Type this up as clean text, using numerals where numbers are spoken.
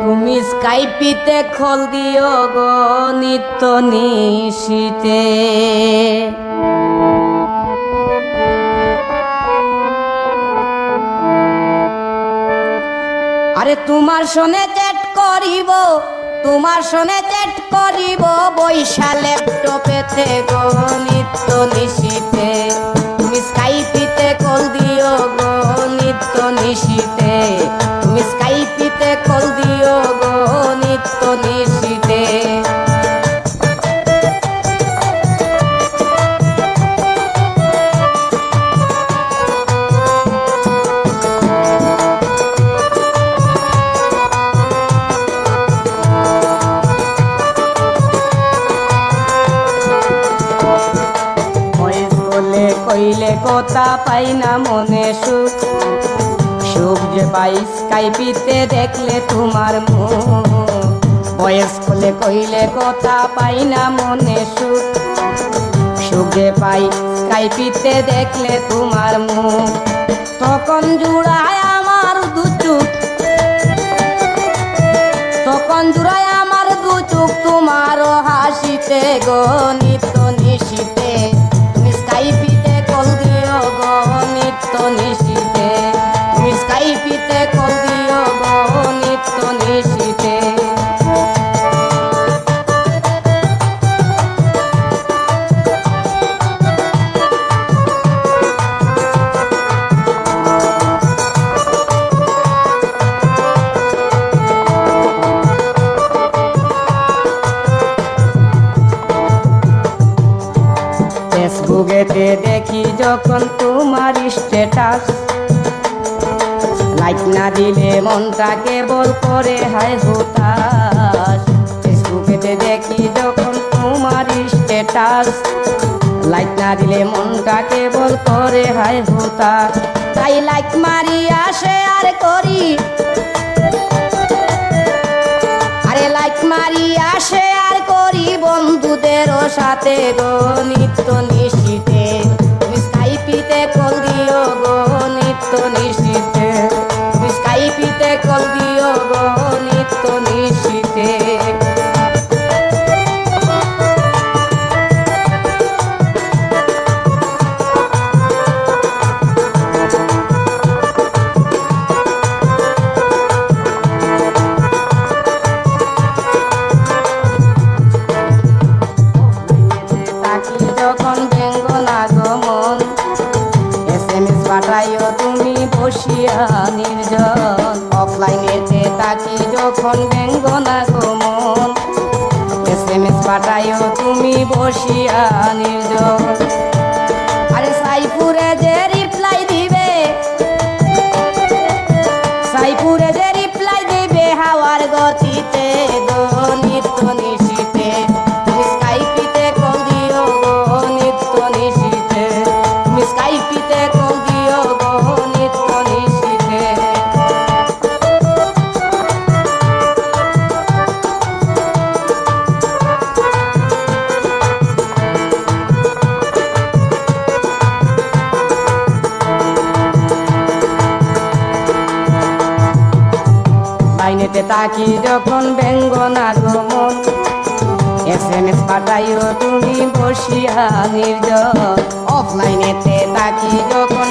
তুমি স্কাইপিতে খোল দিও গো নিত্য নিশীতে। আরে তোমার সনে চ্যাট করিব, তোমার সনে চ্যাট করিব বৈশা ল্যাপটপেতে গো নিত্য নিশীতে। তুমি স্কাইপিতে কল দিও গো নিত্য নিশীতে। তুমি স্কাইপিতে কল দিও গো নিত্য নিশীতে। কইলে কথা পাই না মনে সুখ, সুখ যে পাই স্কাইপিতে দেখলে তোমার মুখ। বয়স বলে কইলে কথা পাই না মনে সুখ, সুখ যে পাই স্কাইপিতে দেখলে তোমার মুখ। তখন জুড়ায় আমার দু চোখ, তখন জুড়ায় আমার দু চোখ তোমার হাসিতে গো নিত্য নিশীতে। তুমি স্কাইপিতে কল দিও গো নিত্য নিশীতে। তুমি স্কাইপিতে কল দিও গো নিত্য নিশীতে। ফেসবুকেতে দেখি যখন তোমার স্ট্যাটাস, লাইক না দিলে মনটা কেবল করে হায় হুতাশ। ফেসবুকেতে দেখি যখন তোমার স্ট্যাটাস, লাইক না দিলে মনটা কেবল করে হায় হুতাশ। তাই লাইক মারি শেয়ার করি, আরে লাইক মারি শেয়ার করি বন্ধুদেরও সাথে গো নিত্য নিশীতে। তুমি স্কাইপিতে কল দিও গো নিত্য নিশীতে। তুমি স্কাইপিতে কল দিও গো নিত্য নিশীতে। যখন ব্যঙ্গ লাগমন SMS পাঠাইও তুমি বসিয়া নির্জন। অফলাইনেতে তাকি যখন ব্যঙ্গ লাগমন SMS পাঠাইও তুমি বসিয়া নির্জন। আরে সাইফুরে যে রিপ্লাই দিবে, সাইফুরে যে রিপ্লাই দিবে হাওয়ার গতিতে গো নিত্য নিশীতে। তুমি স্কাইপিতে কল দিও গো নিত্য নিশীতে। তুমি স্কাইপিতে কল দিও গো নিত্য নিশীতে। লাইনেতে তাকি যখন ব্যঙ্গ লাগমন SMS পাঠাইও তুমি বসিয়া নির্জন। অফলাইনেতে তাকি যখন